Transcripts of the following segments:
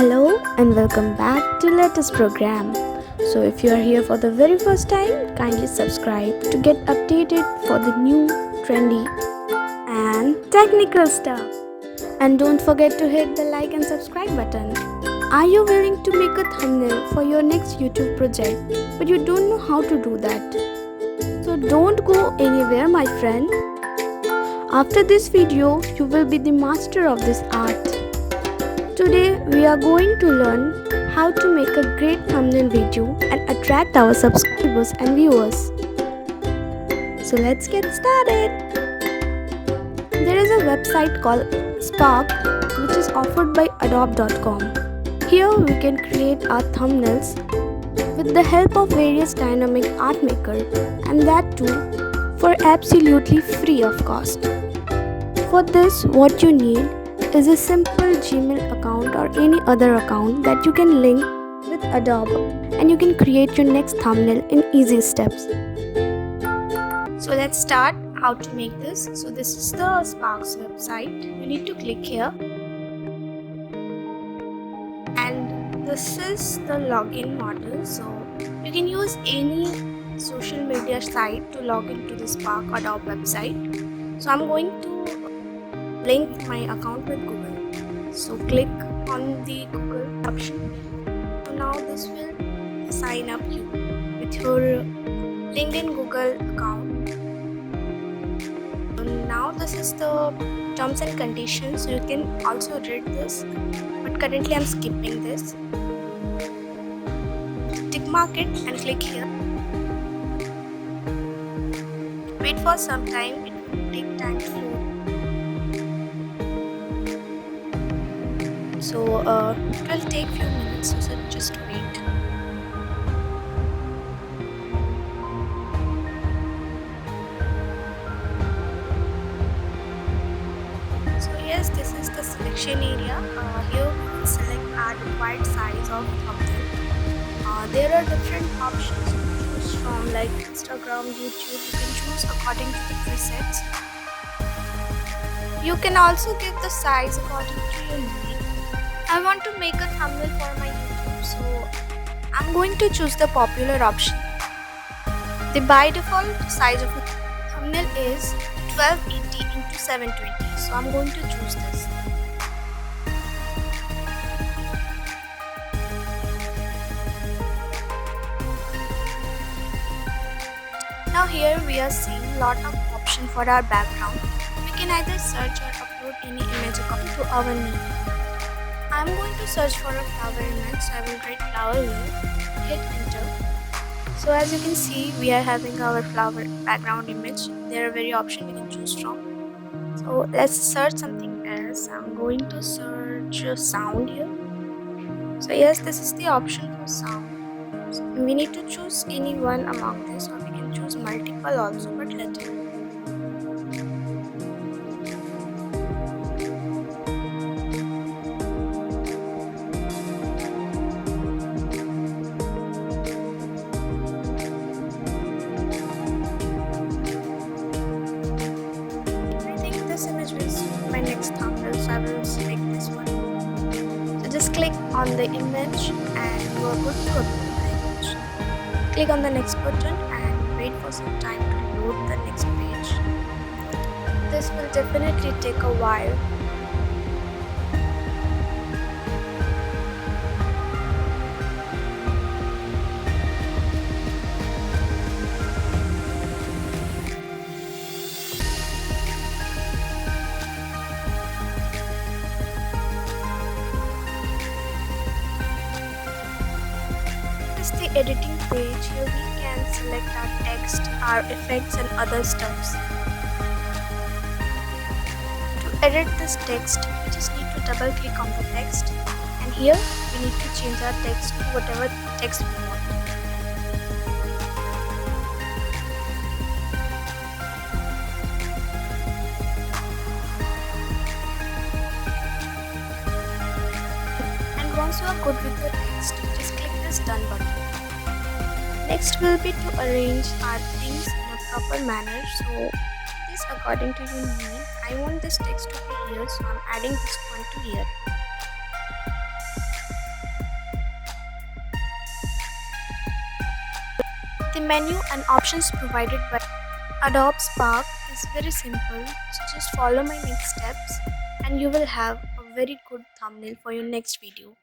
Hello and welcome back to latest program. So if you are here for the very first time, kindly subscribe to get updated for the new trendy and technical stuff. And don't forget to hit the like and subscribe button. Are you willing to make a thumbnail for your next YouTube project but you don't know how to do that? So don't go anywhere, my friend. After this video, you will be the master of this art. Today we are going to learn how to make a great thumbnail video and attract our subscribers and viewers. So let's get started. There is a website called Spark which is offered by Adobe.com. Here we can create our thumbnails with the help of various dynamic art maker, and that too for absolutely free of cost. For this, what you need is a simple Gmail account or any other account that you can link with Adobe, and you can create your next thumbnail in easy steps. So let's start how to make this. So this is the Sparks website. You need to click here, and this is the login model. So you can use any social media site to log into the Spark Adobe website. So I'm going to link my account with Google. So click on the Google option. So now this will sign up you with your LinkedIn Google account. So now this is the terms and conditions. So you can also read this, but currently I'm skipping this. Tick mark it and click here. Wait for some time. It will take time to load. So it will take few minutes, so just wait. So yes, this is the selection area. Here we will select our required size of thumbnail. There are different options to choose from, like Instagram, YouTube. You can choose according to the presets. You can also give the size according to your need. I want to make a thumbnail for my YouTube, so I'm going to choose the popular option. The by default size of a thumbnail is 1280 into 720, so I'm going to choose this. Now here we are seeing a lot of options for our background. We can either search or upload any image according to our need. I'm going to search for a flower image, so I will write flower here, hit enter. So as you can see, we are having our flower background image. There are various options we can choose from. So let's search something else. I'm going to search sound here. So yes, this is the option for sound. So we need to choose any one among this, or we can choose multiple also, but let's go. This image will suit my next thumbnail, so I will select this one. So just click on the image and you are good to upload the image. Click on the next button and wait for some time to load the next page. This will definitely take a while. The editing page. Here we can select our text, our effects and other stuffs. To edit this text, we just need to double click on the text, and here we need to change our text to whatever text we want. And once you are good with the text, just click this done button. Next will be to arrange our things in a proper manner. So this according to your need. I want this text to be here, so I'm adding this one to here. The menu and options provided by Adobe Spark is very simple, so just follow my next steps and you will have a very good thumbnail for your next video.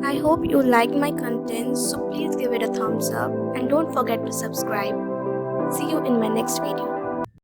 I hope you liked my content, so please give it a thumbs up and don't forget to subscribe. See you in my next video.